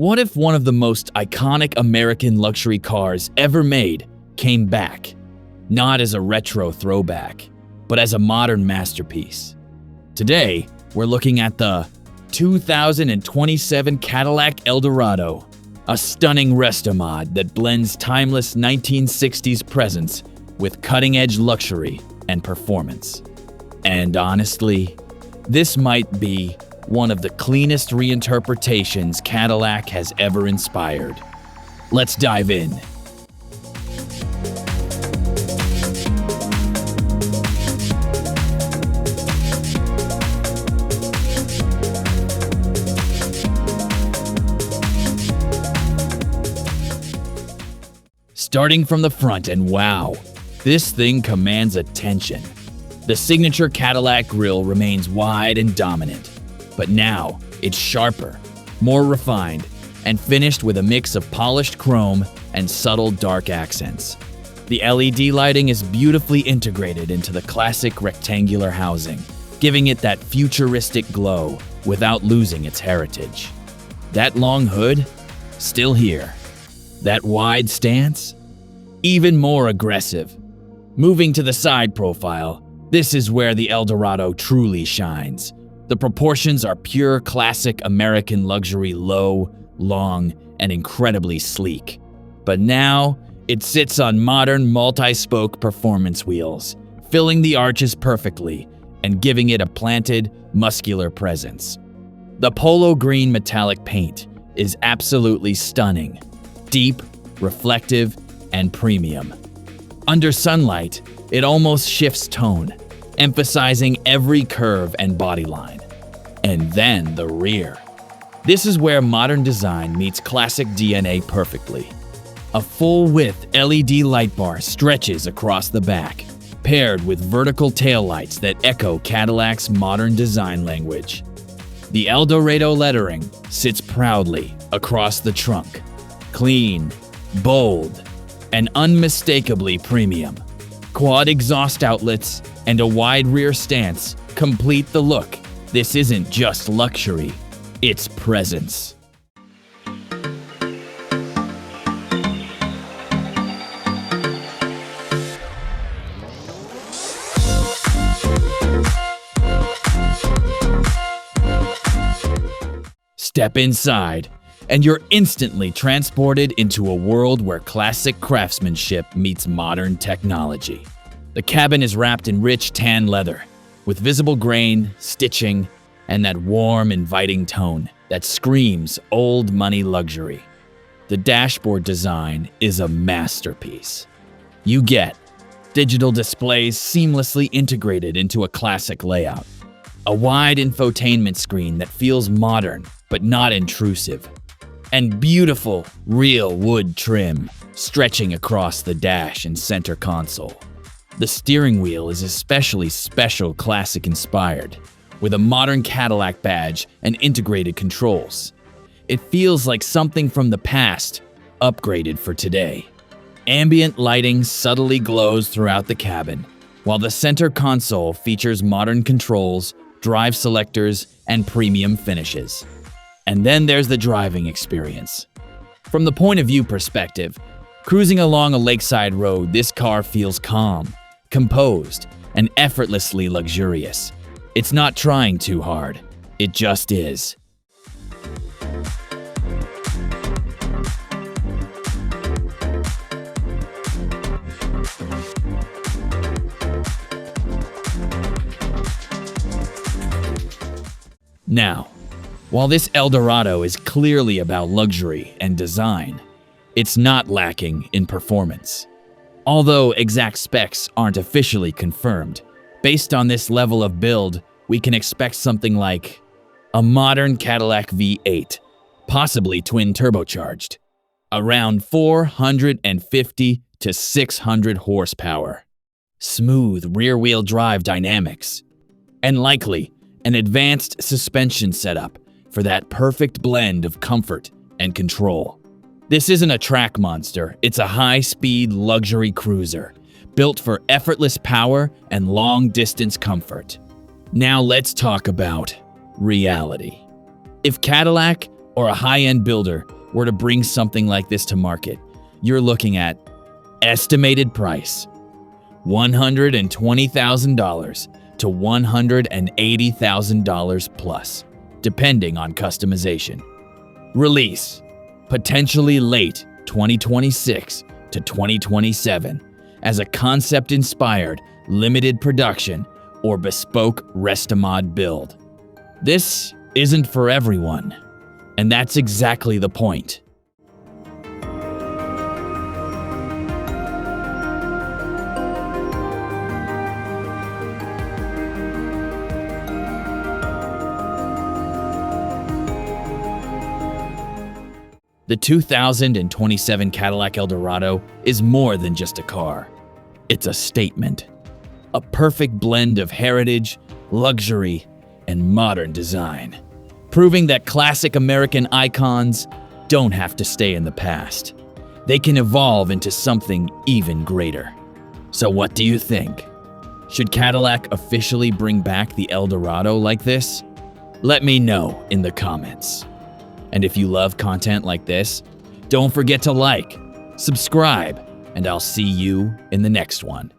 What if one of the most iconic American luxury cars ever made came back, not as a retro throwback, but as a modern masterpiece? Today, we're looking at the 2027 Cadillac Eldorado, a stunning restomod that blends timeless 1960s presence with cutting-edge luxury and performance. And honestly, this might be one of the cleanest reinterpretations Cadillac has ever inspired. Let's dive in. Starting from the front, and wow, this thing commands attention. The signature Cadillac grille remains wide and dominant, but now it's sharper, more refined, and finished with a mix of polished chrome and subtle dark accents. The LED lighting is beautifully integrated into the classic rectangular housing, giving it that futuristic glow without losing its heritage. That long hood? Still here. That wide stance? Even more aggressive. Moving to the side profile, this is where the Eldorado truly shines. The proportions are pure classic American luxury, low, long, and incredibly sleek. But now, it sits on modern multi-spoke performance wheels, filling the arches perfectly and giving it a planted, muscular presence. The Polo Green Metallic paint is absolutely stunning, deep, reflective, and premium. Under sunlight, it almost shifts tone, emphasizing every curve and bodyline. And then the rear. This is where modern design meets classic DNA perfectly. A full-width LED light bar stretches across the back, paired with vertical taillights that echo Cadillac's modern design language. The Eldorado lettering sits proudly across the trunk, clean, bold, and unmistakably premium. Quad exhaust outlets and a wide rear stance complete the look. This isn't just luxury, it's presence. Step inside, and you're instantly transported into a world where classic craftsmanship meets modern technology. The cabin is wrapped in rich tan leather, with visible grain, stitching, and that warm, inviting tone that screams old money luxury. The dashboard design is a masterpiece. You get digital displays seamlessly integrated into a classic layout, a wide infotainment screen that feels modern but not intrusive, and beautiful, real wood trim stretching across the dash and center console. The steering wheel is especially special classic-inspired, with a modern Cadillac badge and integrated controls. It feels like something from the past, upgraded for today. Ambient lighting subtly glows throughout the cabin, while the center console features modern controls, drive selectors, and premium finishes. And then there's the driving experience. From the point of view perspective, cruising along a lakeside road, this car feels calm, composed, and effortlessly luxurious. It's not trying too hard, it just is. Now, while this Eldorado is clearly about luxury and design, it's not lacking in performance. Although exact specs aren't officially confirmed, based on this level of build, we can expect something like a modern Cadillac V8, possibly twin turbocharged, around 450 to 600 horsepower, smooth rear-wheel drive dynamics, and likely an advanced suspension setup for that perfect blend of comfort and control. This isn't a track monster, it's a high-speed luxury cruiser, built for effortless power and long-distance comfort. Now let's talk about reality. If Cadillac or a high-end builder were to bring something like this to market, you're looking at estimated price $120,000 to $180,000 plus, depending on customization. Release potentially late 2026 to 2027 as a concept-inspired limited production or bespoke restomod build. This isn't for everyone, and that's exactly the point. The 2027 Cadillac Eldorado is more than just a car. It's a statement. A perfect blend of heritage, luxury, and modern design, proving that classic American icons don't have to stay in the past. They can evolve into something even greater. So what do you think? Should Cadillac officially bring back the Eldorado like this? Let me know in the comments. And if you love content like this, don't forget to like, subscribe, and I'll see you in the next one.